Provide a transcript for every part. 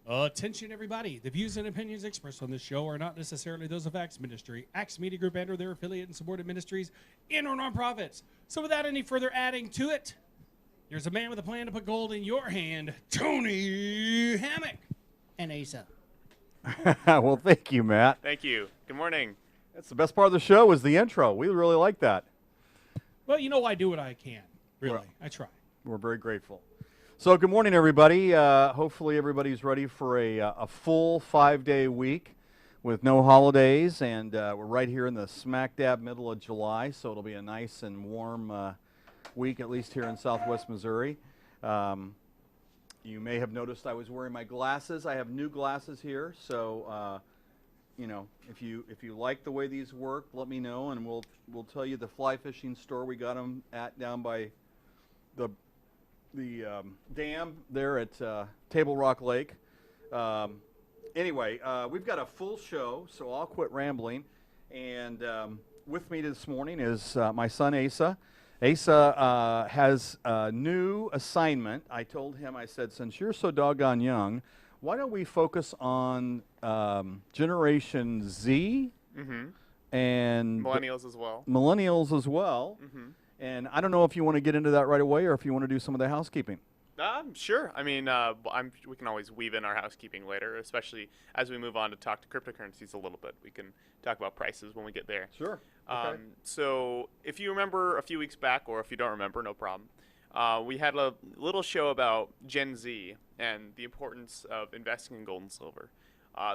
Attention, everybody. The views and opinions expressed on this show are not necessarily those of Axe Ministry, Axe Media Group, and or their affiliate and supported ministries and or nonprofits. So without any further adding to it, here's a man with a plan to put gold in your hand, Tony Hammock. And Asa. Well, thank you, Matt. Thank you. Good morning. That's the best part of the show is the intro. We really like that. Well, you know I do what I can. Really, Well, I try. We're very grateful. So good morning, everybody. Hopefully everybody's ready for a full 5-day week with no holidays, and we're right here in the smack dab middle of July, so it'll be a nice and warm week, at least here in southwest Missouri. You may have noticed I was wearing my glasses. I have new glasses here, so you know, if you like the way these work, let me know, and we'll tell you the fly fishing store we got them at down by the dam there at Table Rock Lake. Anyway, we've got a full show, so I'll quit rambling. And with me this morning is my son Asa. Asa has a new assignment. I told him, I said, since you're so doggone young, why don't we focus on Generation Z and Millennials as well. Millennials as well. And I don't know if you want to get into that right away or if you want to do some of the housekeeping. Sure. I mean, we can always weave in our housekeeping later, especially as we move on to talk to cryptocurrencies a little bit. We can talk about prices when we get there. Sure. Okay. So if you remember a few weeks back, or if you don't remember, no problem. We had a little show about Gen Z and the importance of investing in gold and silver.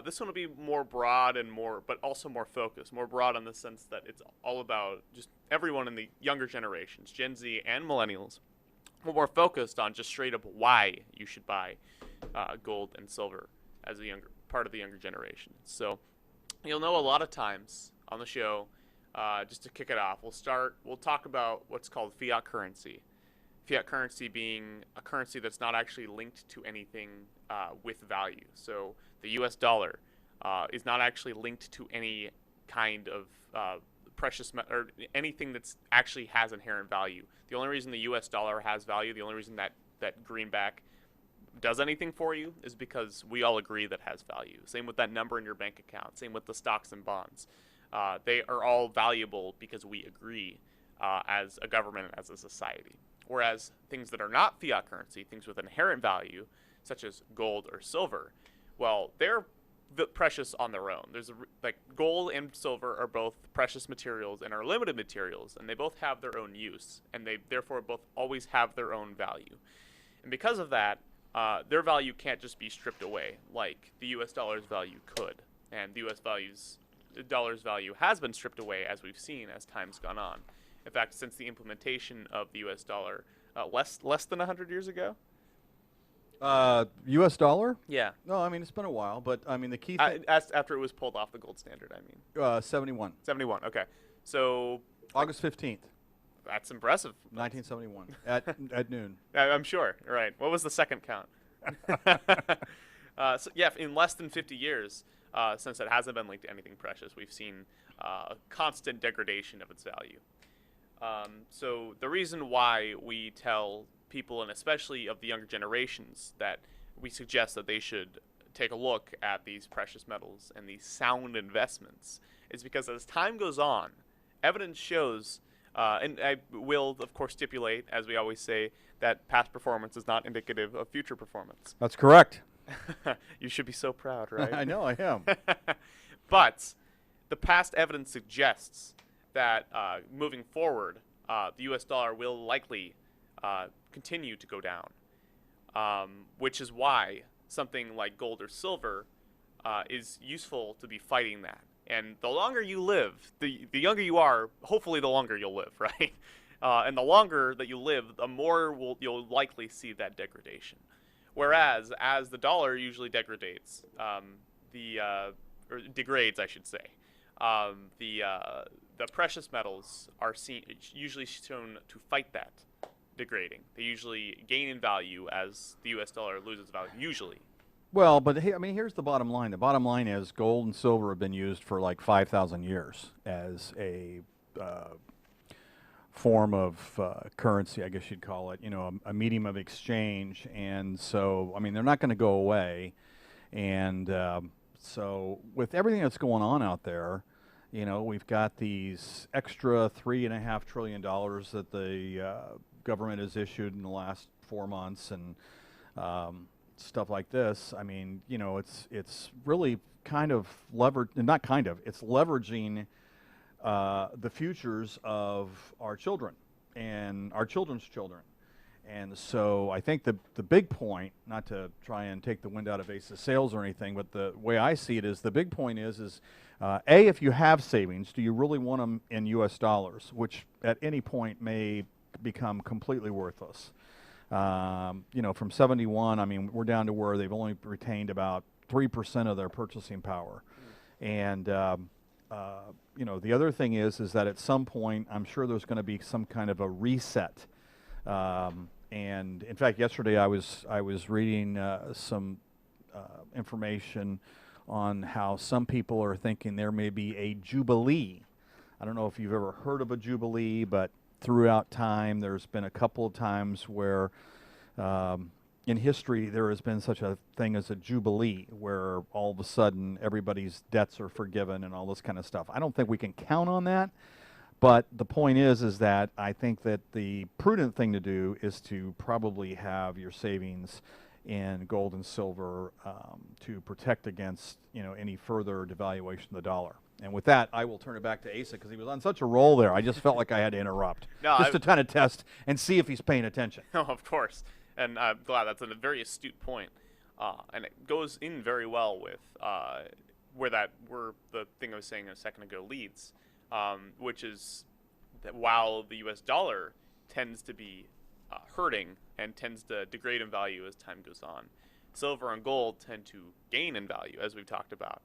This one will be more broad and but also more focused. More broad in the sense that it's all about just everyone in the younger generations, Gen Z and millennials. We're more focused on just straight up why you should buy gold and silver as a part of the younger generation. So you'll know a lot of times on the show, just to kick it off, we'll talk about what's called fiat currency. Fiat currency being a currency that's not actually linked to anything with value. So the U.S. dollar is not actually linked to any kind of precious or anything that's actually has inherent value. The only reason the U.S. dollar has value, the only reason that greenback does anything for you is because we all agree that has value. Same with that number in your bank account. Same with the stocks and bonds. They are all valuable because we agree as a government and as a society. Whereas things that are not fiat currency, things with inherent value, such as gold or silver, well, they're precious on their own. Like gold and silver are both precious materials and are limited materials, and they both have their own use, and they therefore both always have their own value. And because of that, their value can't just be stripped away like the U.S. dollar's value could. And the U.S. dollar's value has been stripped away, as we've seen as time's gone on. In fact, since the implementation of the U.S. dollar less than 100 years ago. U.S. dollar? Yeah. No, I mean, it's been a while, but I mean, the key thing. After it was pulled off the gold standard, I mean. 71. 71, okay. So. August 15th. That's impressive. 1971 at noon. I'm sure. Right. What was the second count? So yeah, in less than 50 years, since it hasn't been linked to anything precious, we've seen constant degradation of its value. So the reason why we tell people, and especially of the younger generations, that we suggest that they should take a look at these precious metals and these sound investments is because as time goes on, evidence shows, and I will, of course, stipulate, as we always say, that past performance is not indicative of future performance. That's correct. You should be so proud, right? I know, I am. But the past evidence suggests that moving forward, the U.S. dollar will likely continue to go down, which is why something like gold or silver is useful to be fighting that. And the longer you live, the younger you are, hopefully the longer you'll live, right? And the longer that you live, the more you'll likely see that degradation. Whereas, as the dollar usually degrades, or degrades, I should say, the precious metals are usually shown to fight that degrading. They usually gain in value as the U.S. dollar loses value, usually. Well, but hey, I mean, here's the bottom line. The bottom line is gold and silver have been used for like 5,000 years as a form of currency, I guess you'd call it, you know, a medium of exchange. And so, I mean, they're not going to go away. And so with everything that's going on out there, you know, we've got these extra $3.5 trillion that the government has issued in the last 4 months, and stuff like this. I mean, you know, it's really kind of it's leveraging the futures of our children and our children's children. And so I think the big point, not to try and take the wind out of Ace's sails or anything, but the way I see it is the big point is A, if you have savings, do you really want them in US dollars, which at any point may become completely worthless. You know, from 71, I mean, we're down to where they've only retained about 3% of their purchasing power. And, you know, the other thing is that at some point, I'm sure there's going to be some kind of a reset. And in fact, yesterday I was reading some information on how some people are thinking there may be a jubilee. I don't know if you've ever heard of a jubilee, but throughout time there's been a couple of times where in history there has been such a thing as a jubilee, where all of a sudden everybody's debts are forgiven and all this kind of stuff. I don't think we can count on that. But the point is that I think that the prudent thing to do is to probably have your savings in gold and silver to protect against, you know, any further devaluation of the dollar. And with that, I will turn it back to Asa, because he was on such a roll there. I just felt like I had to interrupt, just to kind of test and see if he's paying attention. No, of course. And I'm glad. That's a very astute point. And it goes in very well with where the thing I was saying a second ago leads. Which is that while the U.S. dollar tends to be hurting and tends to degrade in value as time goes on, silver and gold tend to gain in value, as we've talked about.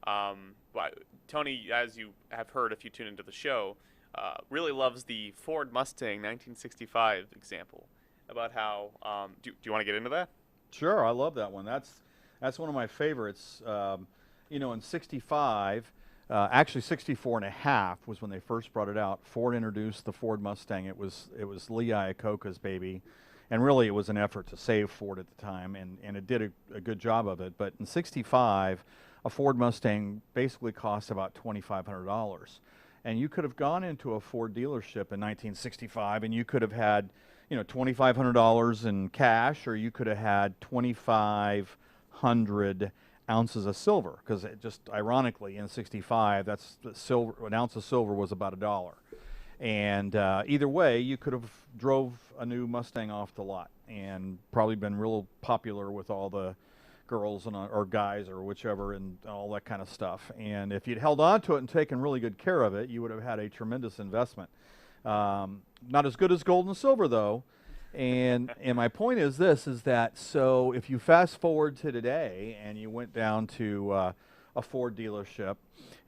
But Tony, as you have heard if you tune into the show, really loves the Ford Mustang 1965 example about how do you want to get into that? Sure, I love that one. That's one of my favorites. You know, in 65, actually 64 and a half was when they first brought it out. Ford introduced the Ford Mustang. It was Lee Iacocca's baby, and really it was an effort to save Ford at the time, and it did a good job of it. But in 65, a Ford Mustang basically cost about $2,500. And you could have gone into a Ford dealership in 1965 and you could have had, you know, $2,500 in cash, or you could have had 2,500 ounces of silver, because it just ironically in 65, that's the silver, an ounce of silver was about $1. And either way, you could have drove a new Mustang off the lot and probably been real popular with all the girls and or guys or whichever and all that kind of stuff. And if you'd held on to it and taken really good care of it, you would have had a tremendous investment. Not as good as gold and silver, though. And my point is this, is that so if you fast forward to today and you went down to a Ford dealership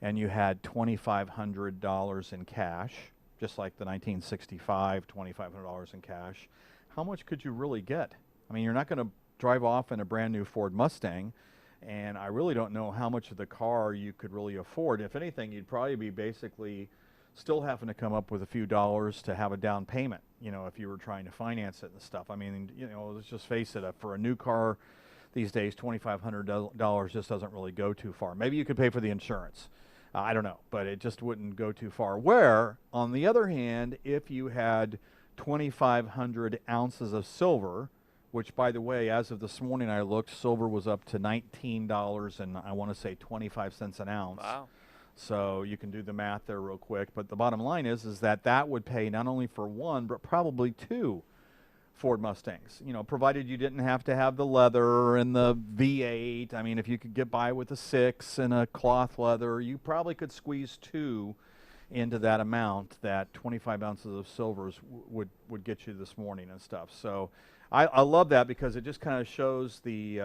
and you had $2,500 in cash, just like the 1965 $2,500 in cash, how much could you really get? I mean, you're not going to drive off in a brand new Ford Mustang, and I really don't know how much of the car you could really afford. If anything, you'd probably be basically still having to come up with a few dollars to have a down payment, you know, if you were trying to finance it and stuff. I mean, you know, let's just face it, for a new car these days, $2,500 just doesn't really go too far. Maybe you could pay for the insurance. I don't know, but it just wouldn't go too far. Where, on the other hand, if you had 2,500 ounces of silver, which, by the way, as of this morning I looked, silver was up to $19 and I want to say 25 cents an ounce. Wow. So you can do the math there real quick. But the bottom line is that that would pay not only for one, but probably two Ford Mustangs. You know, provided you didn't have to have the leather and the V8. I mean, if you could get by with a 6 and a cloth leather, you probably could squeeze two into that amount that 25 ounces of silvers would get you this morning and stuff. So I love that, because it just kind of shows the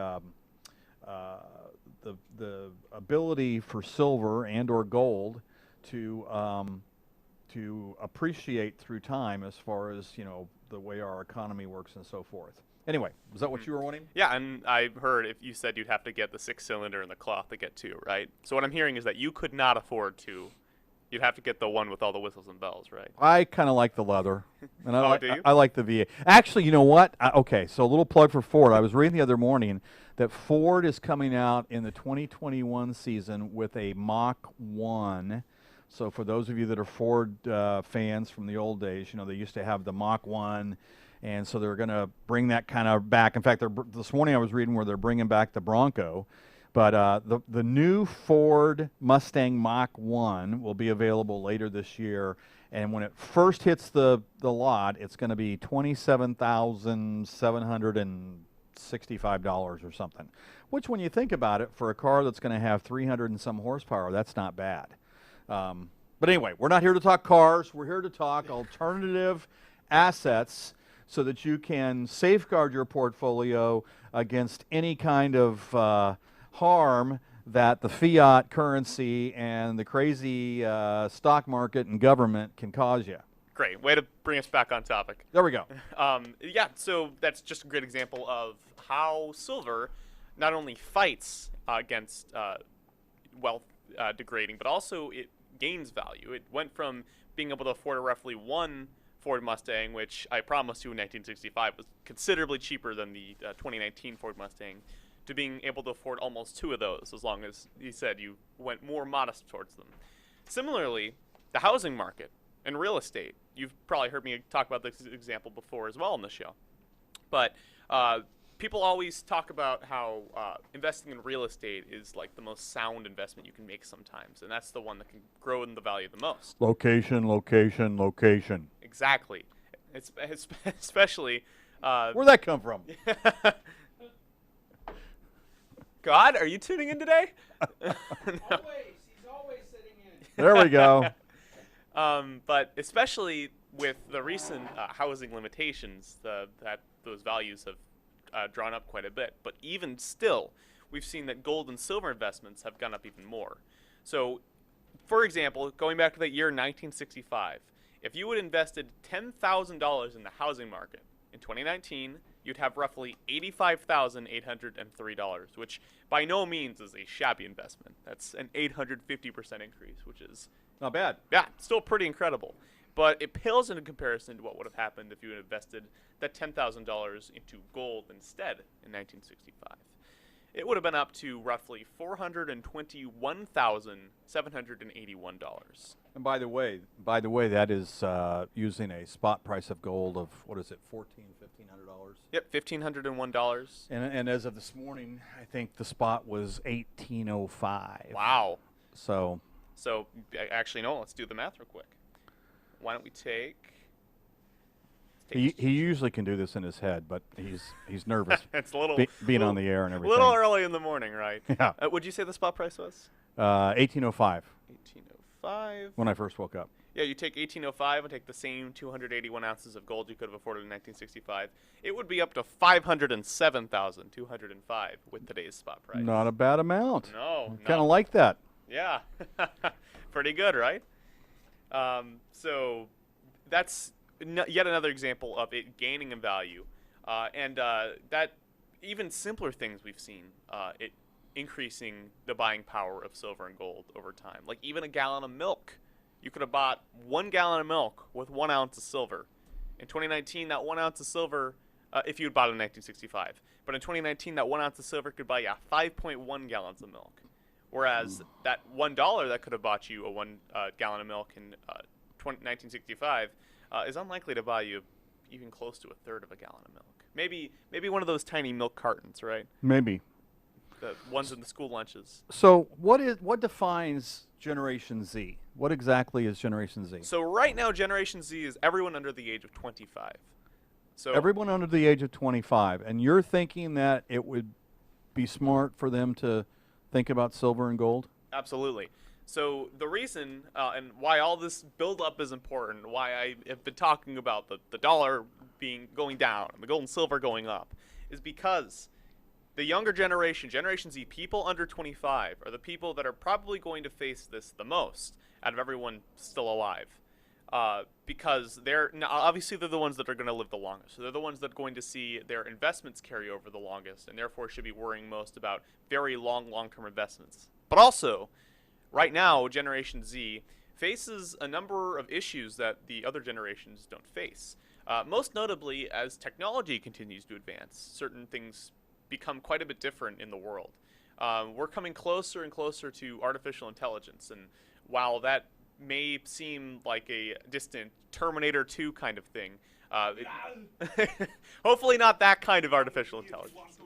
ability for silver and or gold to appreciate through time, as far as, you know, the way our economy works and so forth. Anyway, was that what you were wanting? Yeah, and I heard if you said you'd have to get the 6-cylinder and the cloth to get two, right? So what I'm hearing is that you could not afford two. You'd have to get the one with all the whistles and bells, right? I kind of like the leather. And Oh, do you? I like the V8. Actually, you know what? Okay, so a little plug for Ford. I was reading the other morning that Ford is coming out in the 2021 season with a Mach 1. So for those of you that are Ford fans from the old days, you know, they used to have the Mach 1, and so they're going to bring that kind of back. In fact, this morning I was reading where they're bringing back the Bronco. But the new Ford Mustang Mach 1 will be available later this year. And when it first hits the lot, it's going to be $27,765 or something. Which, when you think about it, for a car that's going to have 300 and some horsepower, that's not bad. But anyway, we're not here to talk cars. We're here to talk alternative assets so that you can safeguard your portfolio against any kind of harm that the fiat currency and the crazy stock market and government can cause you. Great. Way to bring us back on topic. There we go. Yeah, so that's just a great example of how silver not only fights against wealth degrading, but also it gains value. It went from being able to afford a roughly one Ford Mustang, which I promised you in 1965 was considerably cheaper than the 2019 Ford Mustang, to being able to afford almost two of those, as long as he said you went more modest towards them. Similarly, the housing market and real estate. You've probably heard me talk about this example before as well on the show. But people always talk about how investing in real estate is like the most sound investment you can make sometimes, and that's the one that can grow in the value the most. Location, location, location. Exactly. It's especially. Where'd that come from? God, are you tuning in today? Always. He's always sitting in. There we go. But especially with the recent housing limitations, that those values have drawn up quite a bit. But even still, we've seen that gold and silver investments have gone up even more. So, for example, going back to that year 1965, if you had invested $10,000 in the housing market in 2019, you'd have roughly $85,803, which by no means is a shabby investment. That's an 850% increase, which is Not bad. yeah, still pretty incredible. But it pales in comparison to what would have happened if you had invested that $10,000 into gold instead in 1965. It would have been up to roughly $421,781. And by the way, that is using a spot price of gold of, what is it, $1,500? Yep, $1,501. And as of this morning, I think the spot was $1,805. Wow. So Actually, no, let's do the math real quick. Why don't we take... he usually can do this in his head, but he's nervous It's a little... being on the air and A everything. little early in the morning, right? Yeah. What'd you say the spot price was? 1805 $1,805. when I first woke up. Yeah, you take 1805 and take the same 281 ounces of gold you could have afforded in 1965. It would be up to 507,205 with today's spot price. Not a bad amount. No. Kind of like that. Yeah. Pretty good, right? So that's yet another example of it gaining in value. And that even simpler things we've seen, it increasing the buying power of silver and gold over time. Like even a gallon of milk. You could have bought 1 gallon of milk with 1 ounce of silver. In 2019, that 1 ounce of silver, if you had bought it in 1965, but in 2019, that 1 ounce of silver could buy you 5.1 gallons of milk. Whereas that $1 that could have bought you a 1 gallon of milk in 1965 is unlikely to buy you even close to a third of a gallon of milk. Maybe one of those tiny milk cartons, right? Maybe. The ones in the school lunches. So what defines Generation Z? What exactly is Generation Z? So right now, Generation Z is everyone under the age of 25. So Everyone under the age of 25. And you're thinking that it would be smart for them to think about silver and gold? Absolutely. So the reason and why all this build-up is important, why I have been talking about the dollar going down and the gold and silver going up, is because the younger generation, Generation Z, people under 25, are the people that are probably going to face this the most out of everyone still alive. Because obviously they're the ones that are going to live the longest. So they're the ones that are going to see their investments carry over the longest, and therefore should be worrying most about very long-term investments. But also, right now, Generation Z faces a number of issues that the other generations don't face. Most notably, as technology continues to advance, certain things become quite a bit different in the world. We're coming closer and closer to artificial intelligence, and while that may seem like a distant Terminator 2 kind of thing, hopefully not that kind of artificial intelligence.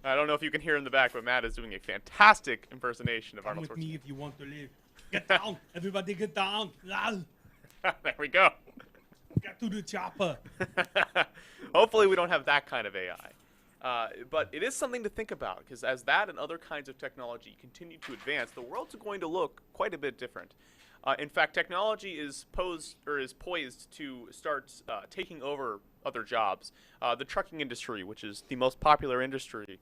I don't know if you can hear in the back, but Matt is doing a fantastic impersonation of Come Arnold with me Schwarzenegger. if you want to live. Get down. Everybody get down. There we go. Get to the chopper. Hopefully we don't have that kind of AI. But it is something to think about, because as that and other kinds of technology continue to advance, the world's going to look quite a bit different. In fact, technology is poised to start taking over other jobs. The trucking industry, which is the most popular industry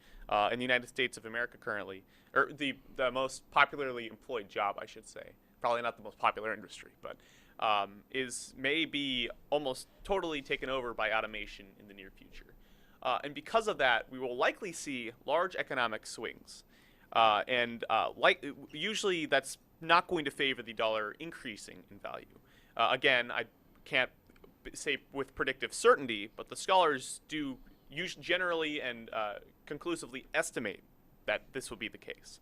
in the United States of America currently, or the most popularly employed job, I should say. Probably not the most popular industry, but may be almost totally taken over by automation in the near future. And because of that, we will likely see large economic swings. Usually that's not going to favor the dollar increasing in value. Again, I can't say with predictive certainty, but the scholars do generally and conclusively estimate that this will be the case,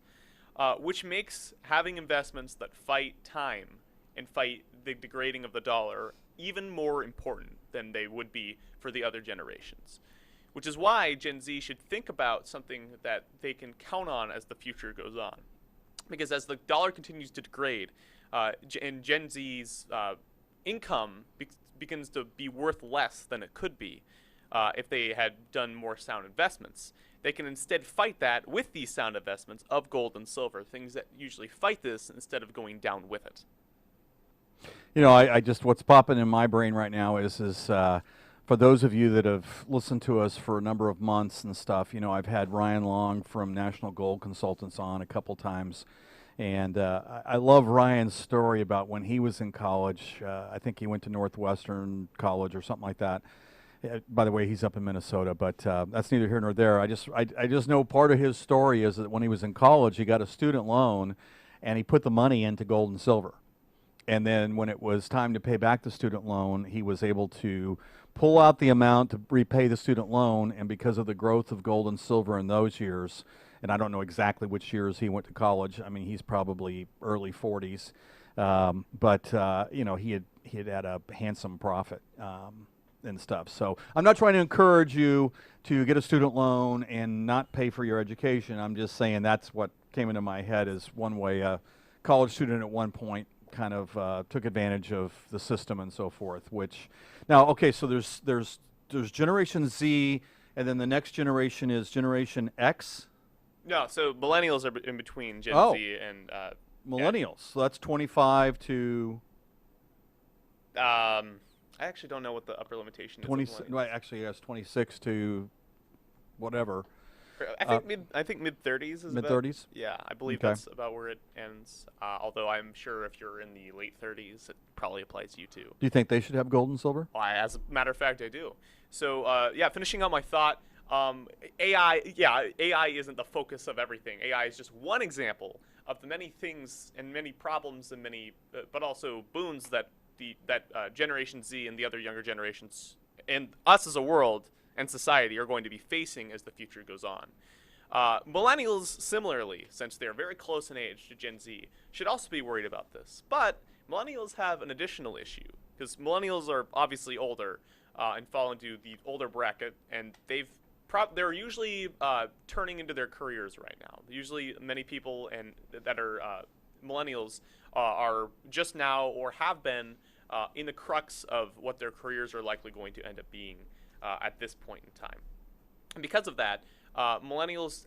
which makes having investments that fight time and fight the degrading of the dollar even more important than they would be for the other generations. Which is why Gen Z should think about something that they can count on as the future goes on. Because as the dollar continues to degrade, and Gen Z's income begins to be worth less than it could be if they had done more sound investments, they can instead fight that with these sound investments of gold and silver, things that usually fight this instead of going down with it. You know, I just, what's popping in my brain right now is for those of you that have listened to us for a number of months and stuff, you know, I've had Ryan Long from National Gold Consultants on a couple times. And I love Ryan's story about when he was in college. I think he went to Northwestern College or something like that. By the way, he's up in Minnesota, but that's neither here nor there. I just know part of his story is that when he was in college, he got a student loan, and he put the money into gold and silver. And then when it was time to pay back the student loan, he was able to pull out the amount to repay the student loan, and because of the growth of gold and silver in those years, and I don't know exactly which years he went to college. I mean, he's probably early 40s, but you know, he had a handsome profit and stuff. So I'm not trying to encourage you to get a student loan and not pay for your education. I'm just saying that's what came into my head as one way a college student at one point kind of took advantage of the system and so forth. Which now, okay, so there's Generation Z, and then the next generation is Generation X. No, so millennials are in between Gen Z and millennials. So that's 25 to. I actually don't know what the upper limitation is. 20. Right, actually, yes, 26 to whatever. I think mid 30s is mid 30s. Yeah, I believe Okay. that's about where it ends. Although I'm sure if you're in the late 30s, it probably applies to you too. Do you think they should have gold and silver? As a matter of fact, I do. So yeah, finishing out my thought. AI isn't the focus of everything. AI is just one example of the many things and many problems and many, but also boons that Generation Z and the other younger generations and us as a world and society are going to be facing as the future goes on. Millennials, similarly, since they're very close in age to Gen Z, should also be worried about this. But millennials have an additional issue, because millennials are obviously older and fall into the older bracket, and they're usually turning into their careers right now. Usually many people that are millennials are just now or have been in the crux of what their careers are likely going to end up being at this point in time. And because of that, millennials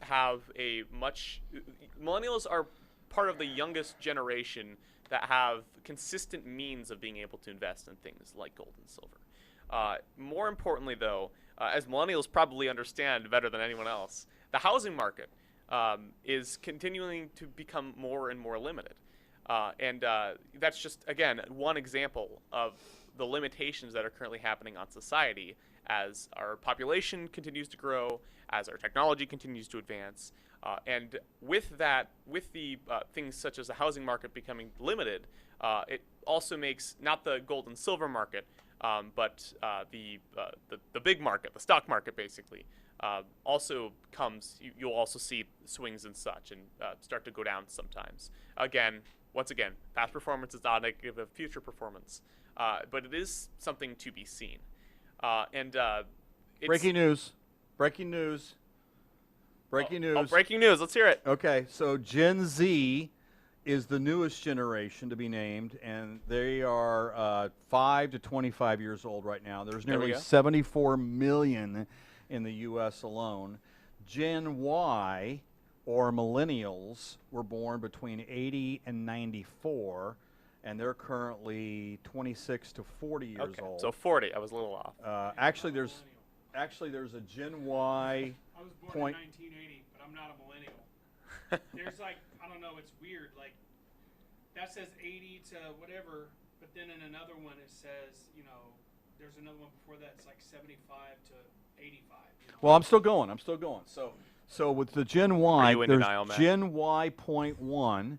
are part of the youngest generation that have consistent means of being able to invest in things like gold and silver. More importantly, though, as millennials probably understand better than anyone else, the housing market is continuing to become more and more limited. And that's just, again, one example of the limitations that are currently happening on society as our population continues to grow, as our technology continues to advance, And with that, with the things such as the housing market becoming limited, it also makes not the gold and silver market, but the big market, the stock market, basically, also comes. You'll also see swings and such, and start to go down sometimes. Once again, past performance is not indicative of future performance, but it is something to be seen. Breaking news. Breaking news. Breaking news. Breaking news. Let's hear it. Okay, so Gen Z is the newest generation to be named, and they are 5 to 25 years old right now. There's There we nearly go. 74 million in the U.S. alone. Gen Y, or millennials, were born between 80 and 94, and they're currently 26 to 40 years Okay, old. so 40. I was a little off. Actually, there's a Gen Y. I was born Point. in 1980, but I'm not a millennial. There's like, I don't know, it's weird. Like, that says 80 to whatever, but then in another one it says, there's another one before that. It's like 75 to 85. Well, I'm still going. So with the Gen Y, you in there's denial, Matt? Gen Y.1,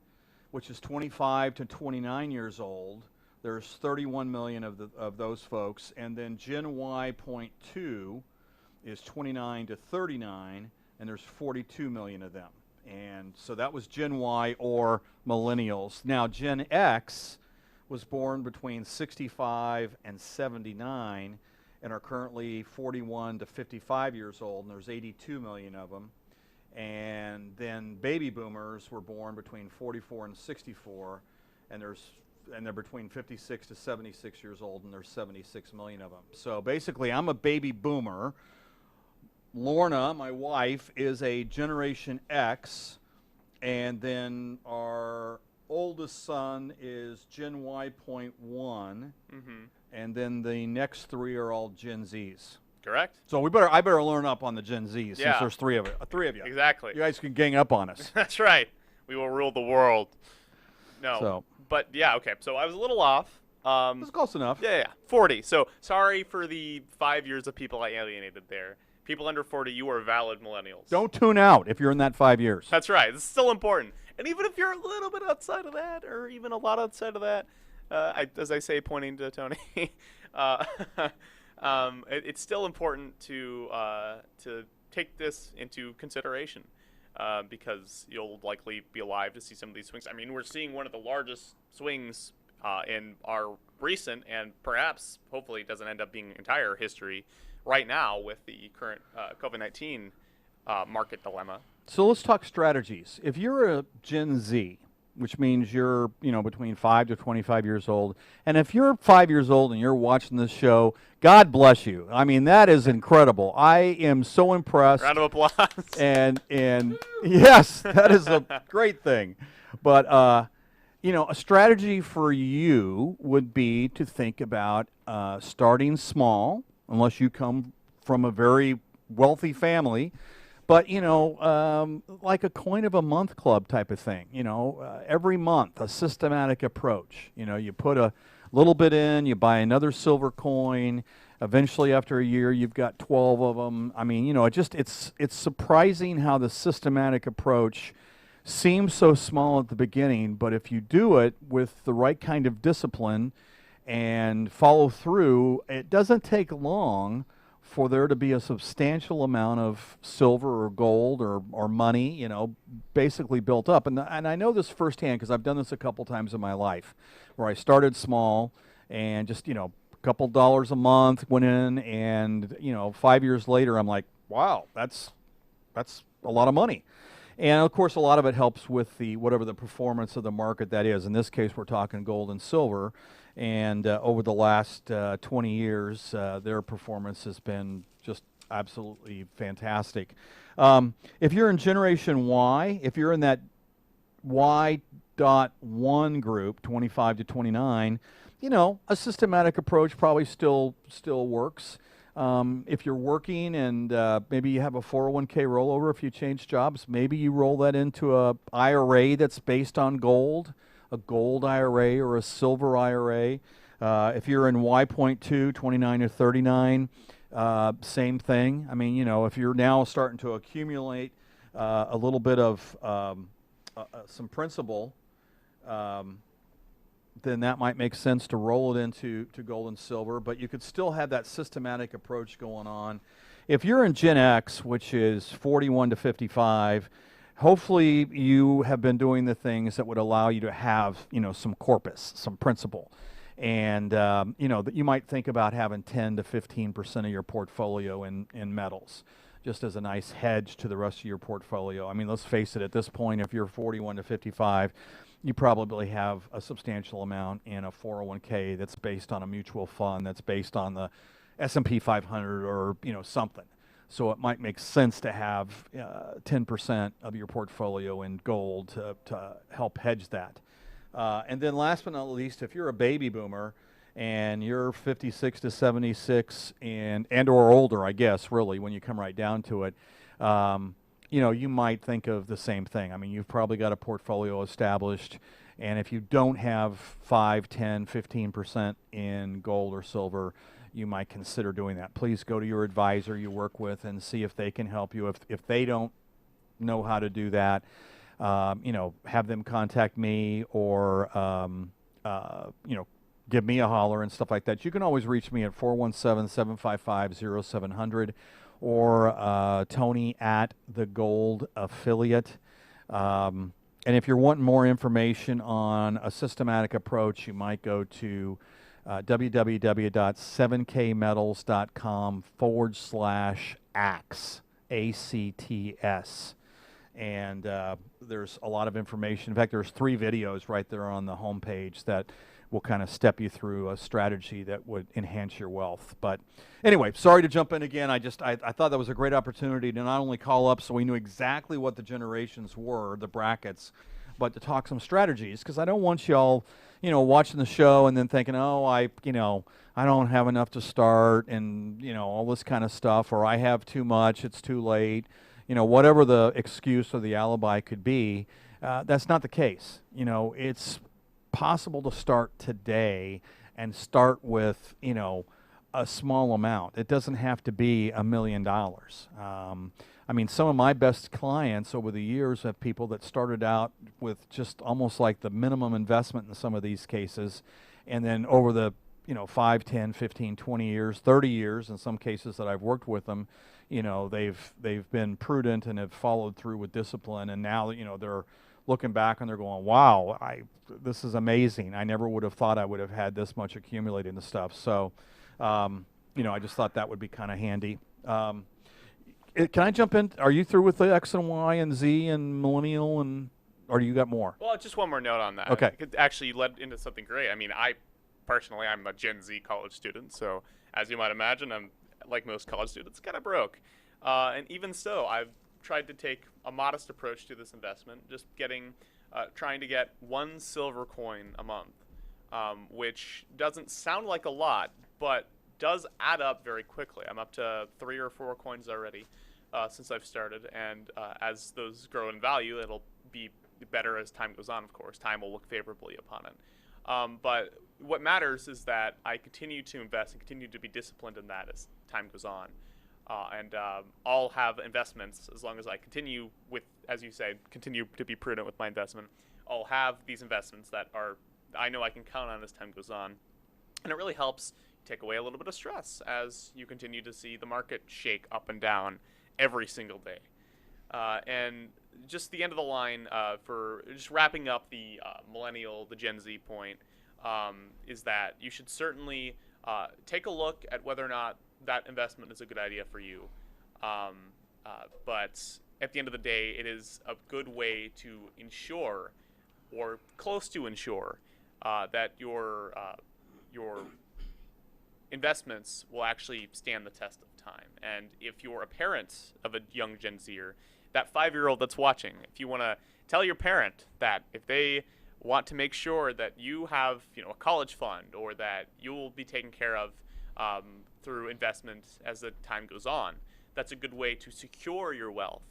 which is 25 to 29 years old. There's 31 million of those folks, and then Gen Y.2 is 29 to 39, and there's 42 million of them. And so that was Gen Y, or millennials. Now Gen X was born between 65 and 79 and are currently 41 to 55 years old, and there's 82 million of them. And then baby boomers were born between 44 and 64, and they're between 56 to 76 years old, and there's 76 million of them. So basically, I'm a baby boomer. Lorna, my wife, is a Generation X, and then our oldest son is Gen Y.1, and then the next three are all Gen Zs. Correct? So I better learn up on the Gen Zs, since Yeah. there's three of you. Exactly. You guys can gang up on us. That's right. We will rule the world. No. So. But yeah, okay. So I was a little off. That's close enough. Yeah. 40. So sorry for the 5 years of people I alienated there. People under 40, you are valid millennials. Don't tune out if you're in that 5 years. That's right. It's still important. And even if you're a little bit outside of that, or even a lot outside of that, as I say, pointing to Tony, it's still important to take this into consideration, because you'll likely be alive to see some of these swings. I mean, we're seeing one of the largest swings in our recent, and perhaps, hopefully, it doesn't end up being entire history right now with the current COVID-19 market dilemma. So let's talk strategies. If you're a Gen Z, which means you're, between 5 to 25 years old, and if you're 5 years old and you're watching this show, God bless you. I mean, that is incredible. I am so impressed. Round of applause. And yes, that is a great thing. But a strategy for you would be to think about starting small, unless you come from a very wealthy family. But, like a coin of a month club type of thing, every month, a systematic approach. You put a little bit in, you buy another silver coin. Eventually, after a year, you've got 12 of them. I mean, it's surprising how the systematic approach seems so small at the beginning, but if you do it with the right kind of discipline and follow through, it doesn't take long for there to be a substantial amount of silver or gold or money, basically built up. And I know this firsthand because I've done this a couple times in my life, where I started small and just, a couple dollars a month went in, and 5 years later I'm like, wow, that's a lot of money. And of course, a lot of it helps with whatever the performance of the market that is. In this case, we're talking gold and silver. And over the last 20 years, their performance has been just absolutely fantastic. If you're in Generation Y, if you're in that Y.1 group, 25 to 29, a systematic approach probably still works. If you're working and maybe you have a 401k rollover, if you change jobs, maybe you roll that into a IRA that's based on gold, a gold IRA or a silver IRA. If you're in Y.2, 29 to 39, same thing. I mean, if you're now starting to accumulate a little bit of some principal, then that might make sense to roll it into gold and silver. But you could still have that systematic approach going on. If you're in Gen X, which is 41 to 55, hopefully you have been doing the things that would allow you to have, some corpus, some principal. And, that you might think about having 10 to 15% of your portfolio in metals, just as a nice hedge to the rest of your portfolio. I mean, let's face it, at this point, if you're 41 to 55, you probably have a substantial amount in a 401k that's based on a mutual fund, that's based on the S&P 500 or, something. So it might make sense to have 10% of your portfolio in gold to help hedge that. And then last but not least, if you're a baby boomer and you're 56 to 76 and or older, I guess, really, when you come right down to it, you might think of the same thing. I mean, you've probably got a portfolio established, and if you don't have 5, 10, 15% in gold or silver, you might consider doing that. Please go to your advisor you work with and see if they can help you. If they don't know how to do that, have them contact me or, give me a holler and stuff like that. You can always reach me at 417-755-0700 or Tony at the Gold Affiliate. And if you're wanting more information on a systematic approach, you might go to www.7kmetals.com/ACTS, ACTS. And there's a lot of information. In fact, there's 3 videos right there on the homepage that will kind of step you through a strategy that would enhance your wealth. But anyway, sorry to jump in again. I thought that was a great opportunity to not only call up so we knew exactly what the generations were, the brackets, but to talk some strategies, because I don't want y'all, watching the show and then thinking, oh, I don't have enough to start and, all this kind of stuff, or I have too much, it's too late. Whatever the excuse or the alibi could be, that's not the case. It's possible to start today and start with, a small amount. It doesn't have to be $1 million. I mean, some of my best clients over the years have people that started out with just almost like the minimum investment in some of these cases, and then over the 5, 10, 15, 20 years, 30 years in some cases that I've worked with them, they've been prudent and have followed through with discipline, and now they're looking back and they're going, wow, this is amazing. I never would have thought I would have had this much accumulated and stuff. So, I just thought that would be kind of handy. Can I jump in? Are you through with the X and Y and Z and millennial, or do you got more? Well, just one more note on that. Okay. It could actually led into something great. I mean, personally, I'm a Gen Z college student, so as you might imagine, I'm, like most college students, kind of broke. And even so, I've tried to take a modest approach to this investment, just trying to get 1 silver coin a month, which doesn't sound like a lot, but does add up very quickly. I'm up to 3 or 4 coins already since I've started, and as those grow in value, it'll be better as time goes on, of course. Time will look favorably upon it. But what matters is that I continue to invest and continue to be disciplined in that as time goes on. And I'll have investments as long as I continue with, as you say, continue to be prudent with my investment. I'll have these investments that I know I can count on as time goes on. And it really helps take away a little bit of stress as you continue to see the market shake up and down every single day. And just the end of the line for just wrapping up the millennial, the Gen Z point, is that you should certainly take a look at whether or not that investment is a good idea for you. But at the end of the day, it is a good way to ensure, or close to ensure, that your investments will actually stand the test of time. And if you're a parent of a young Gen Zer, that 5-year-old that's watching, if you want to tell your parent that if they want to make sure that you have a college fund, or that you'll be taken care of through investments as the time goes on, that's a good way to secure your wealth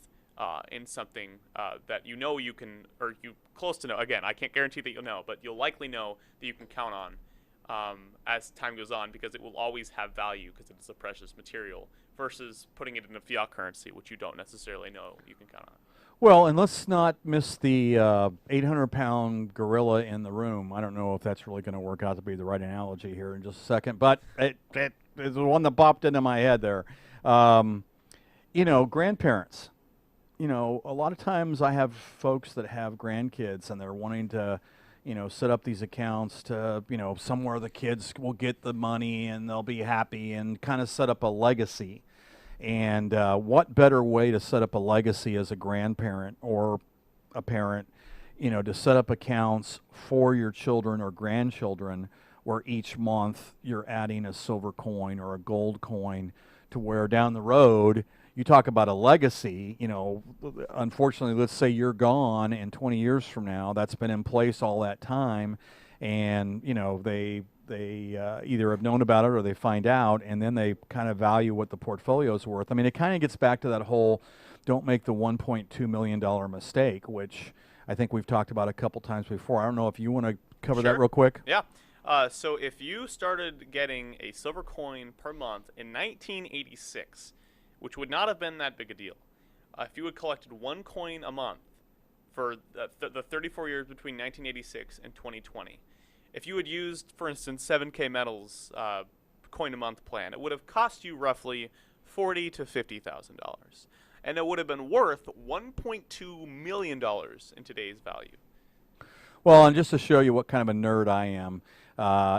in something that you can, or you close to know. Again, I can't guarantee that you'll know, but you'll likely know that you can count on as time goes on, because it will always have value because it's a precious material, versus putting it in a fiat currency, which you don't necessarily know you can count on. Well, and let's not miss the 800-pound gorilla in the room. I don't know if that's really going to work out to be the right analogy here in just a second, but it is the one that popped into my head there. You know, grandparents. You know, a lot of times I have folks that have grandkids and they're wanting to, you know, set up these accounts to, you know, somewhere the kids will get the money and they'll be happy and kind of set up a legacy. And what better way to set up a legacy as a grandparent or a parent, you know, to set up accounts for your children or grandchildren where each month you're adding a silver coin or a gold coin to where down the road, you talk about a legacy, you know, unfortunately, let's say you're gone and 20 years from now, that's been in place all that time, and, you know, they either have known about it or they find out, and then they kind of value what the portfolio is worth. I mean, it kind of gets back to that whole don't make the $1.2 million mistake, which I think we've talked about a couple times before. I don't know if you want to cover that real quick. Yeah. So if you started getting a silver coin per month in 1986, which would not have been that big a deal, if you had collected one coin a month for the 34 years between 1986 and 2020, if you had used, for instance, 7K Metals coin a month plan, it would have cost you roughly $40,000 to $50,000, and it would have been worth $1.2 million in today's value. Well, and just to show you what kind of a nerd I am,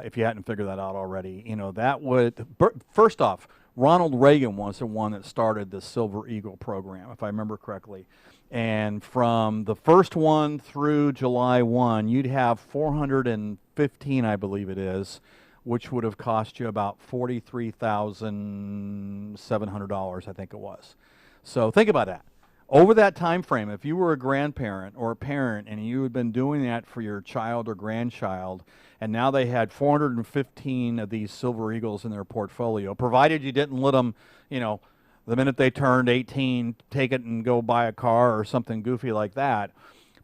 if you hadn't figured that out already, you know, that would, first off, Ronald Reagan was the one that started the Silver Eagle program, if I remember correctly. And from the first one through July 1, you'd have 415, I believe it is, which would have cost you about $43,700, I think it was. So think about that. Over that time frame, if you were a grandparent or a parent and you had been doing that for your child or grandchild, and now they had 415 of these Silver Eagles in their portfolio, provided you didn't let them, you know, the minute they turned 18, take it and go buy a car or something goofy like that.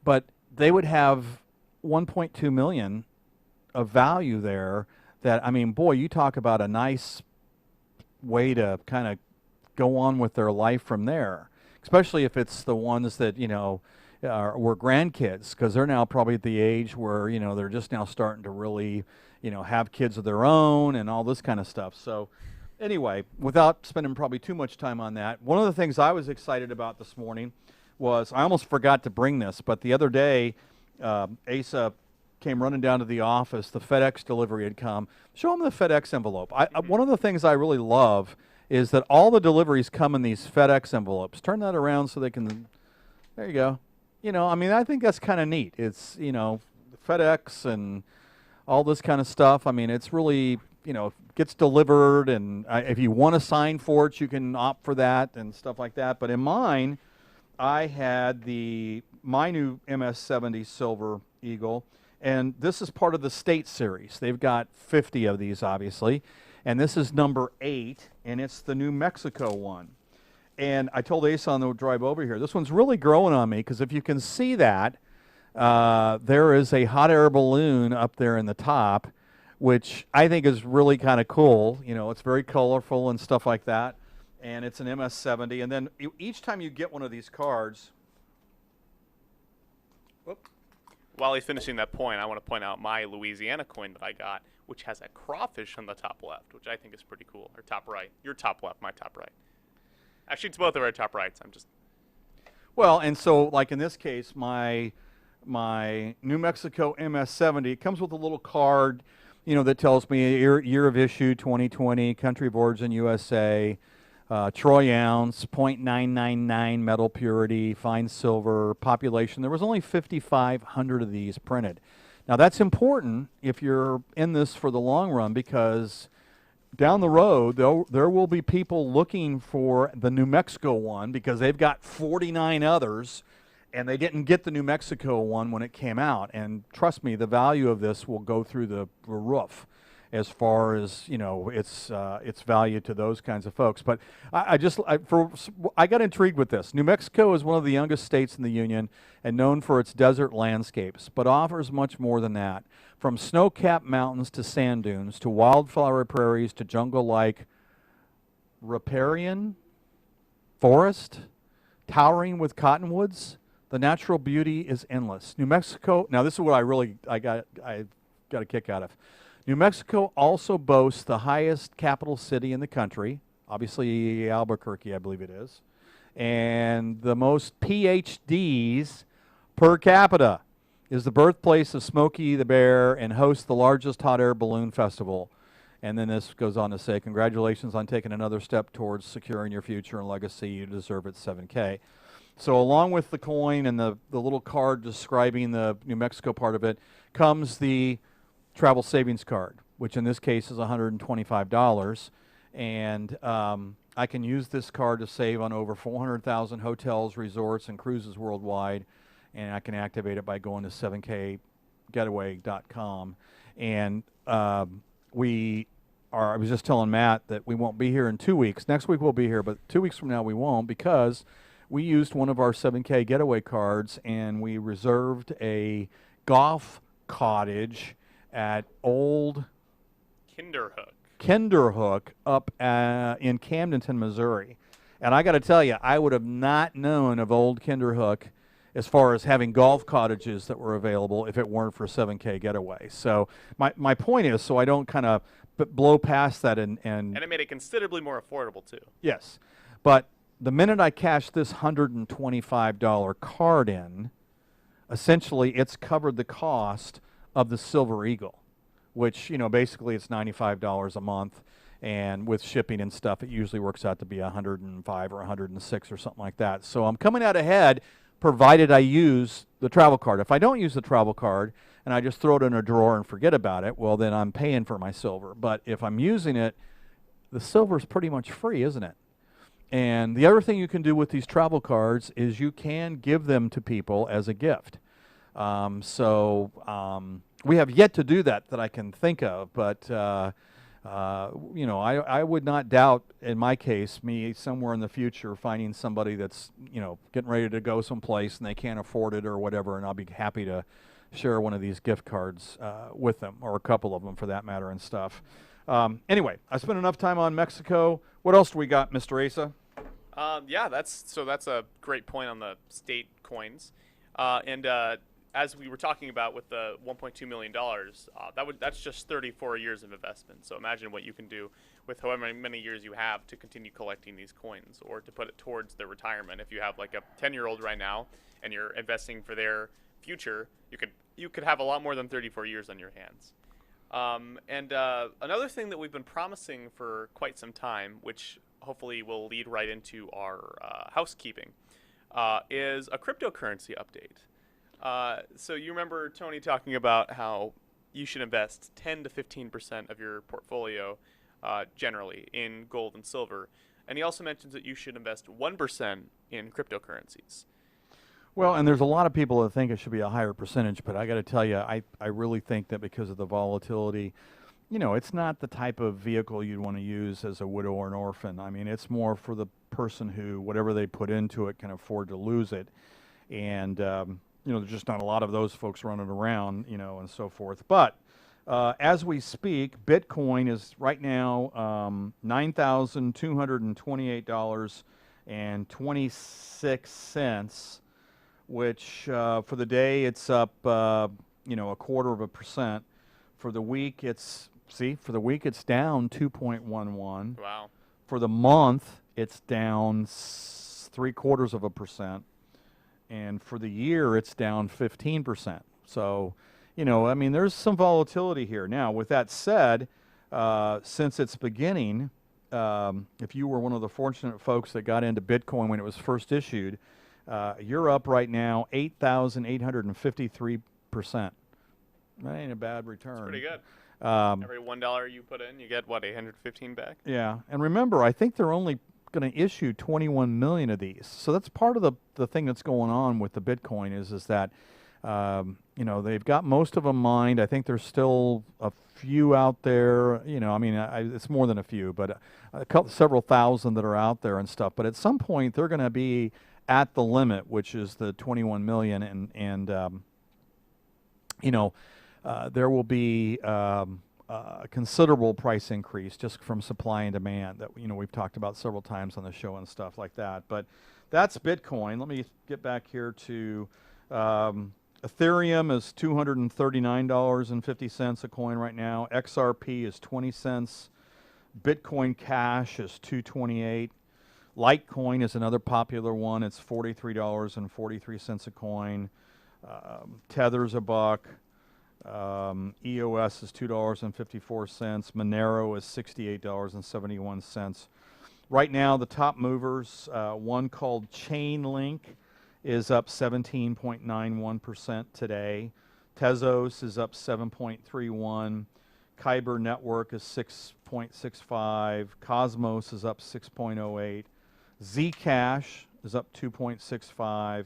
But they would have 1.2 million of value there that, I mean, boy, you talk about a nice way to kind of go on with their life from there, especially if it's the ones that, you know, were grandkids, because they're now probably at the age where, you know, they're just now starting to really, you know, have kids of their own and all this kind of stuff. So anyway, without spending probably too much time on that, one of the things I was excited about this morning was, I almost forgot to bring this, but the other day, Asa came running down to the office. The FedEx delivery had come. Show him the FedEx envelope. One of the things I really love is that all the deliveries come in these FedEx envelopes. Turn that around so they can, there you go. You know, I mean, I think that's kind of neat. It's, you know, FedEx and all this kind of stuff. I mean, it's really, you know, gets delivered, and if you want to sign for it, you can opt for that and stuff like that. But in mine, I had my new MS-70 Silver Eagle, and this is part of the State Series. They've got 50 of these, obviously, and this is number 8, and it's the New Mexico one. And I told Asa on the drive over here, this one's really growing on me, because if you can see that, there is a hot air balloon up there in the top, which I think is really kind of cool. You know, it's very colorful and stuff like that. And it's an MS-70. And then each time you get one of these cards, whoop. While he's finishing that point, I want to point out my Louisiana coin that I got, which has a crawfish on the top left, which I think is pretty cool. Or top right. Your top left, my top right. Actually, it's both of our top rights. I'm just... Well, and so, like in this case, my New Mexico MS-70, it comes with a little card, you know, that tells me year of issue 2020, country of origin USA, troy ounce, 0.999 metal purity, fine silver, population. There was only 5,500 of these printed. Now that's important if you're in this for the long run, because down the road there will be people looking for the New Mexico one, because they've got 49 others and they didn't get the New Mexico one when it came out. And trust me, the value of this will go through the roof as far as, you know, its value to those kinds of folks. But I got intrigued with this. New Mexico is one of the youngest states in the Union and known for its desert landscapes, but offers much more than that. From snow-capped mountains to sand dunes, to wildflower prairies, to jungle-like riparian forest, towering with cottonwoods, The natural beauty is endless. New Mexico, now this is what I got a kick out of. New Mexico also boasts the highest capital city in the country, obviously Albuquerque, I believe it is, and the most PhDs per capita, is the birthplace of Smokey the Bear, and hosts the largest hot air balloon festival. And then this goes on to say, congratulations on taking another step towards securing your future and legacy. You deserve it, 7K. So along with the coin and the little card describing the New Mexico part of it comes the travel savings card, which in this case is $125. And I can use this card to save on over 400,000 hotels, resorts, and cruises worldwide. And I can activate it by going to 7kgetaway.com. And I was just telling Matt that we won't be here in 2 weeks. Next week we'll be here, but 2 weeks from now we won't, because we used one of our 7K getaway cards and we reserved a golf cottage at Old Kinderhook up in Camdenton, Missouri. And I got to tell you, I would have not known of Old Kinderhook as far as having golf cottages that were available if it weren't for 7K Getaway. So my point is, so I don't kind of blow past that and it made it considerably more affordable too. Yes. But the minute I cash this $125 card in, essentially it's covered the cost of the Silver Eagle, which, you know, basically it's $95 a month, and with shipping and stuff it usually works out to be $105 or $106 or something like that. So I'm coming out ahead, provided I use the travel card. If I don't use the travel card and I just throw it in a drawer and forget about it, well, then I'm paying for my silver. But if I'm using it, the silver's pretty much free, isn't it? And the other thing you can do with these travel cards is you can give them to people as a gift. We have yet to do that I can think of, but you know, I would not doubt, in my case, me somewhere in the future finding somebody that's, you know, getting ready to go someplace and they can't afford it or whatever, and I'll be happy to share one of these gift cards with them, or a couple of them for that matter and stuff. Anyway, I spent enough time on Mexico. What else do we got, Mr. Asa? Yeah, that's a great point on the state coins. As we were talking about with the $1.2 million, that's just 34 years of investment. So imagine what you can do with however many years you have to continue collecting these coins, or to put it towards their retirement. If you have like a 10-year-old right now and you're investing for their future, you could have a lot more than 34 years on your hands. Another thing that we've been promising for quite some time, which hopefully will lead right into our housekeeping, is a cryptocurrency update. So you remember Tony talking about how you should invest 10 to 15% of your portfolio generally in gold and silver. And he also mentions that you should invest 1% in cryptocurrencies. Well, and there's a lot of people that think it should be a higher percentage, but I got to tell you, I really think that because of the volatility, you know, it's not the type of vehicle you'd want to use as a widow or an orphan. I mean, it's more for the person who, whatever they put into it, can afford to lose it. And, you know, there's just not a lot of those folks running around, you know, and so forth. But as we speak, Bitcoin is right now $9,228.26, which for the day it's up, you know, 1/4%. For the week it's down 2.11. Wow. For the month it's down 0.75%. And for the year, it's down 15%. So, you know, I mean, there's some volatility here. Now, with that said, since its beginning, if you were one of the fortunate folks that got into Bitcoin when it was first issued, you're up right now 8,853%. That ain't a bad return. That's pretty good. Every $1 you put in, you get, what, 815 back? Yeah. And remember, I think they're only going to issue 21 million of these. So that's part of the thing that's going on with the Bitcoin is that, you know, they've got most of them mined. I think there's still a few out there, you know, I mean, it's more than a few, but several thousand that are out there and stuff. But at some point, they're going to be at the limit, which is the 21 million. And you know, there will be a considerable price increase just from supply and demand that we've talked about several times on the show and stuff like that. But that's Bitcoin. Let me get back here to Ethereum is $239.50 a coin right now. XRP is 20 cents. Bitcoin Cash is $2.28. Litecoin is another popular one. It's $43.43 a coin. Tether's a buck. EOS is $2.54. Monero is $68.71. Right now, the top movers, one called Chainlink is up 17.91% today. Tezos is up 7.31. Kyber Network is 6.65. Cosmos is up 6.08. Zcash is up 2.65.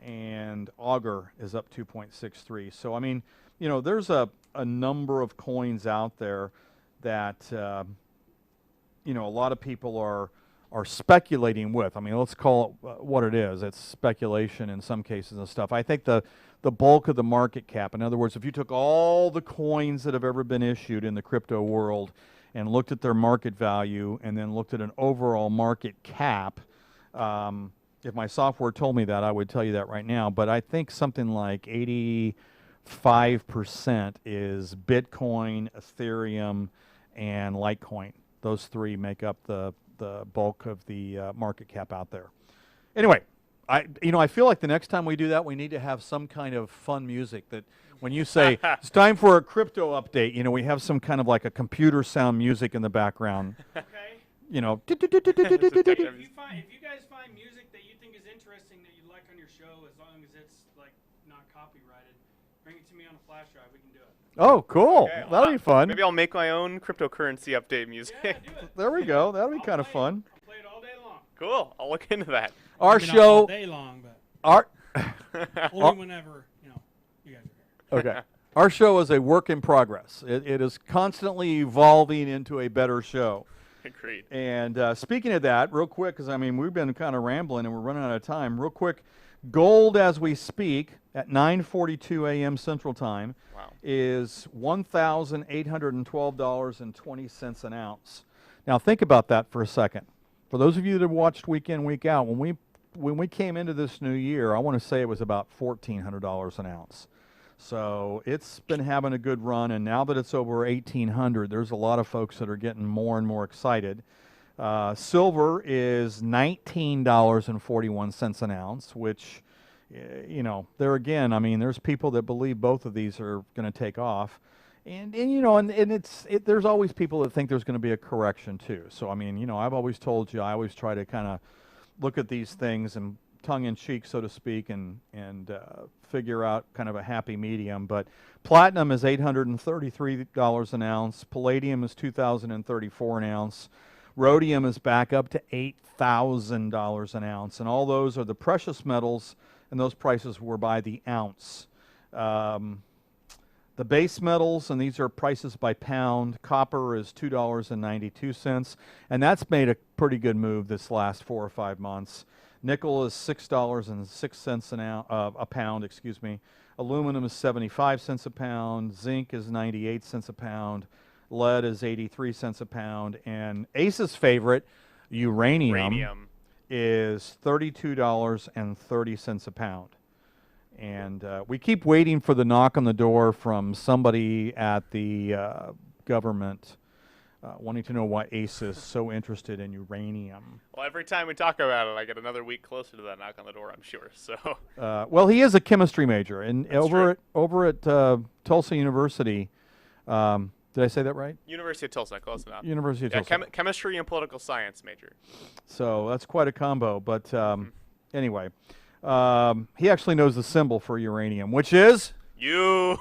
And Augur is up 2.63. So, I mean, there's a number of coins out there that, a lot of people are speculating with. I mean, let's call it what it is. It's speculation in some cases and stuff. I think the bulk of the market cap, in other words, if you took all the coins that have ever been issued in the crypto world and looked at their market value and then looked at an overall market cap, if my software told me that, I would tell you that right now. But I think something like 85% is Bitcoin, Ethereum, and Litecoin. Those three make up the bulk of the market cap out there. Anyway, I feel like the next time we do that, we need to have some kind of fun music that when you say it's time for a crypto update, we have some kind of like a computer sound music in the background. Okay. You know. If you guys find music that you think is interesting that you like on your show, as long as it's like not copyrighted, bring it to me on a flash drive. We can do it. Oh, cool. Okay, That'll be fun. Maybe I'll make my own cryptocurrency update music. Yeah, do it. There we go. That'll be kind of fun. I'll play it all day long. Cool. I'll look into that. Our Maybe not all show, day long, but our only whenever you guys are here. okay. Our show is a work in progress. It is constantly evolving into a better show. Agreed. And speaking of that, real quick, because we've been kind of rambling and we're running out of time. Real quick, gold as we speak at 9:42 a.m. Central Time is $1,812.20 an ounce. Now think about that for a second. For those of you that have watched week in, week out, when we came into this new year, I want to say it was about $1,400 an ounce. So it's been having a good run, and now that it's over 1,800, there's a lot of folks that are getting more and more excited. Silver is $19.41 an ounce, which, there again, there's people that believe both of these are going to take off. And there's always people that think there's going to be a correction too. So, I've always told you, I always try to kind of look at these things and tongue-in-cheek, so to speak, and figure out kind of a happy medium. But platinum is $833 an ounce. Palladium is $2,034 an ounce. Rhodium is back up to $8,000 an ounce. And all those are the precious metals, and those prices were by the ounce. The base metals, and these are prices by pound. Copper is $2.92, and that's made a pretty good move this last 4 or 5 months. Nickel is $6.06 a pound, excuse me. Aluminum is 75 cents a pound. Zinc is 98 cents a pound. Lead is 83 cents a pound. And Ace's favorite, uranium. Is $32.30 a pound. And we keep waiting for the knock on the door from somebody at the government wanting to know why ACE is so interested in uranium. Well, every time we talk about it, I get another week closer to that knock on the door, I'm sure. So. Well, he is a chemistry major, and That's true. over at Tulsa University. Did I say that right? University of Tulsa, close enough. University of Tulsa. Chemistry and political science major. So that's quite a combo. But anyway, he actually knows the symbol for uranium, which is You.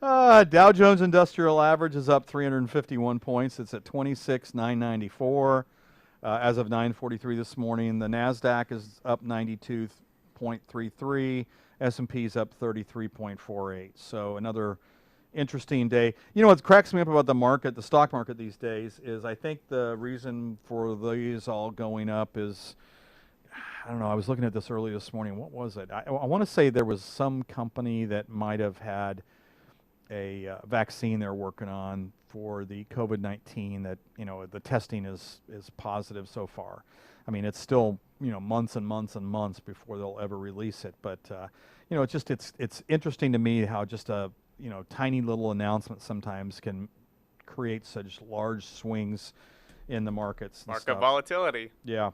Dow Jones Industrial Average is up 351 points. It's at 26,994 as of 9:43 this morning. The Nasdaq is up 92.33. S&P is up 33.48. So another interesting day. What cracks me up about the stock market these days, is I think the reason for these all going up is, I don't know, I was looking at this early this morning. What was it? I want to say there was some company that might have had a vaccine they're working on for the COVID-19 that, the testing is positive so far. I mean, it's still, months and months and months before they'll ever release it. But, it's interesting to me how just a, tiny little announcement sometimes can create such large swings in the markets. Market volatility. Yeah.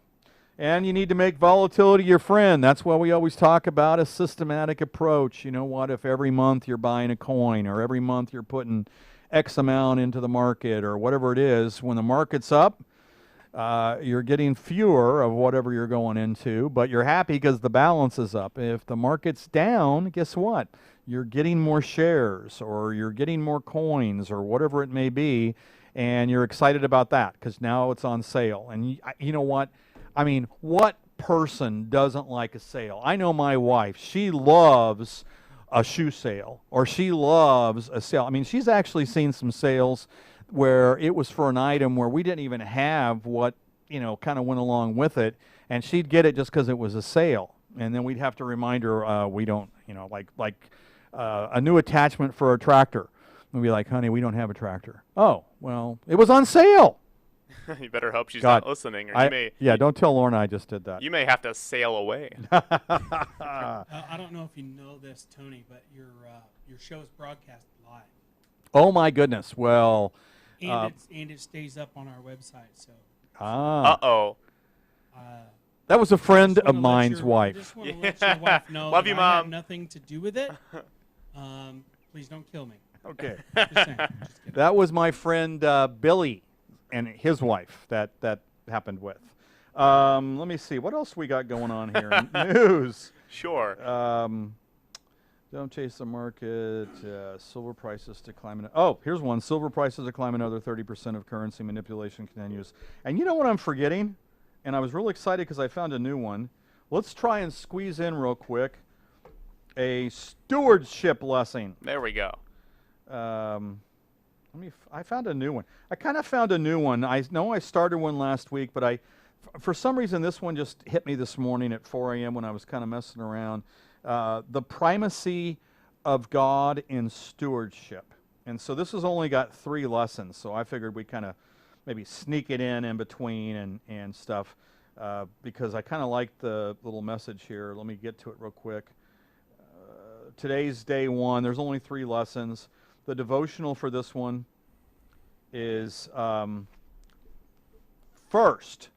And you need to make volatility your friend. That's why we always talk about a systematic approach. You know what? If every month you're buying a coin or every month you're putting X amount into the market or whatever it is, when the market's up, you're getting fewer of whatever you're going into, but you're happy because the balance is up. If the market's down, guess what? You're getting more shares or you're getting more coins or whatever it may be, and you're excited about that because now it's on sale. And you know what? I mean, what person doesn't like a sale? I know my wife. She loves a shoe sale or she loves a sale. I mean, she's actually seen some sales where it was for an item where we didn't even have what, kind of went along with it, and she'd get it just because it was a sale. And then we'd have to remind her, we don't, like a new attachment for a tractor. We'd be like, honey, we don't have a tractor. Oh, well, it was on sale. You better hope she's not listening, or don't tell Lorna I just did that. You may have to sail away. I don't know if you know this, Tony, but your show is broadcast live. Oh my goodness! Well, and it stays up on our website. So. Uh-oh. That was a friend of mine's wife. I just want to let your wife know Love you, I Mom. have nothing to do with it. Please don't kill me. Okay. Just saying. Just kidding. That was my friend Billy and his wife that happened with. Let me see. What else we got going on here? News. Sure. Don't chase the market. Silver prices to climb. Oh, here's one. Silver prices to climb another 30% of currency manipulation continues. And you know what I'm forgetting? And I was really excited because I found a new one. Let's try and squeeze in real quick a stewardship lesson. There we go. I found a new one. I kind of found a new one. I know I started one last week, but for some reason this one just hit me this morning at 4 a.m. when I was kind of messing around. The primacy of God in stewardship. And so this has only got 3 lessons, so I figured we kind of maybe sneak it in between and stuff because I kind of like the little message here. Let me get to it real quick. Today's day 1. There's only 3 lessons. The devotional for this one is first,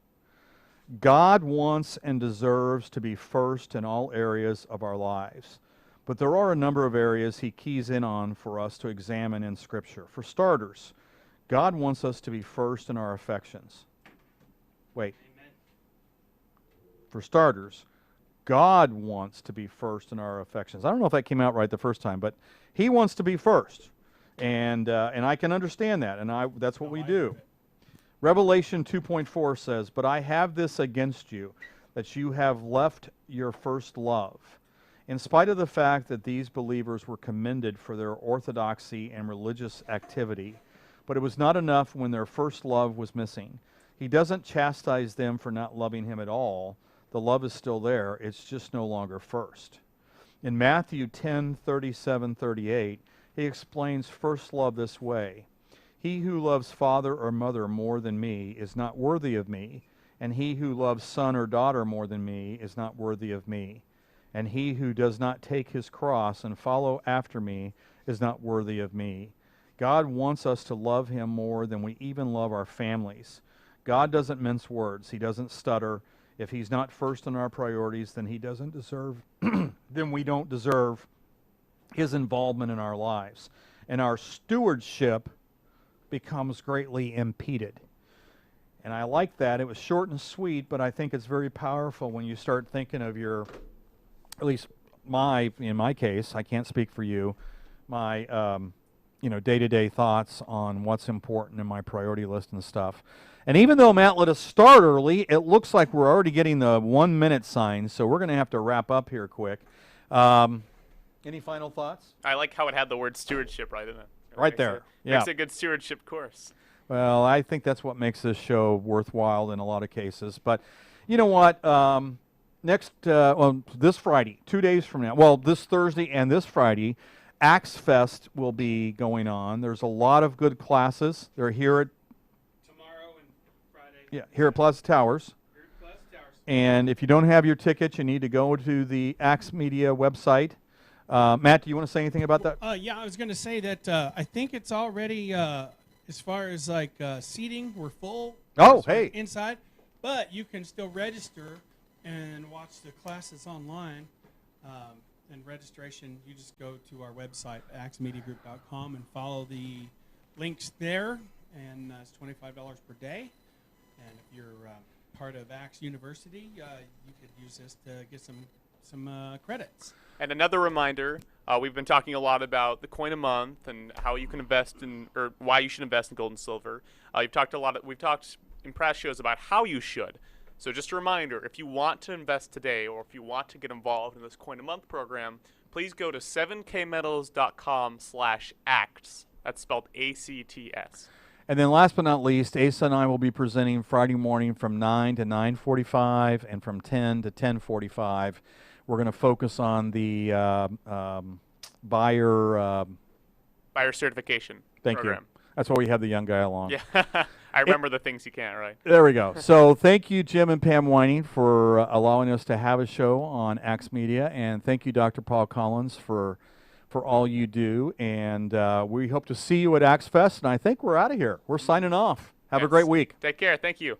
God wants and deserves to be first in all areas of our lives. But there are a number of areas he keys in on for us to examine in Scripture. For starters, God wants us to be first in our affections. Wait. Amen. For starters, God wants to be first in our affections. I don't know if that came out right the first time, but he wants to be first. And I can understand that, and that's what we do. Revelation 2.4 says, "But I have this against you, that you have left your first love." In spite of the fact that these believers were commended for their orthodoxy and religious activity, but it was not enough when their first love was missing. He doesn't chastise them for not loving him at all. The love is still there, it's just no longer first. In Matthew 10:37-38, he explains first love this way: "He who loves father or mother more than me is not worthy of me, and he who loves son or daughter more than me is not worthy of me. And he who does not take his cross and follow after me is not worthy of me." God wants us to love him more than we even love our families. God doesn't mince words. He doesn't stutter. If he's not first in our priorities, then he doesn't deserve, then we don't deserve his involvement in our lives. And our stewardship becomes greatly impeded. And I like that. It was short and sweet, but I think it's very powerful when you start thinking of your, at least in my case, I can't speak for you, my day-to-day thoughts on what's important in my priority list and stuff. And even though Matt let us start early, it looks like we're already getting the 1-minute sign, so we're going to have to wrap up here quick. Any final thoughts? I like how it had the word stewardship right in it. Right there. Yeah. Makes a good stewardship course. Well, I think that's what makes this show worthwhile in a lot of cases. But you know what? This Friday, 2 days from now, well, this Thursday and this Friday, Axe Fest will be going on. There's a lot of good classes. They're here at Tomorrow and Friday. here at Plaza Towers. Here at Plaza Towers. And if you don't have your ticket, you need to go to the Axe Media website. Matt, do you want to say anything about that? Yeah, I was going to say that I think it's already, as far as like seating, we're full. Oh, as far hey. as inside, but you can still register and watch the classes online. And registration, you just go to our website, axemediagroup.com, and follow the links there. And it's $25 per day. And if you're part of Axe University, you could use this to get some credits. And another reminder, we've been talking a lot about the coin a month and how you can invest in, or why you should invest in gold and silver. We've talked in past shows about how you should. So just a reminder, if you want to invest today or if you want to get involved in this coin a month program, please go to 7kmetals.com/acts. That's spelled ACTS. And then last but not least, Asa and I will be presenting Friday morning from 9 to 9:45 and from 10 to 10:45. We're going to focus on the buyer certification thank program. you. That's why we have the young guy along. Yeah, I remember the things you can't, right? There we go. So thank you, Jim and Pam Whining, for allowing us to have a show on Axe Media, and thank you, Dr. Paul Collins, for all you do. And we hope to see you at Axe Fest, and I think we're out of here. We're signing off. Have a Yes. great week. Take care. Thank you.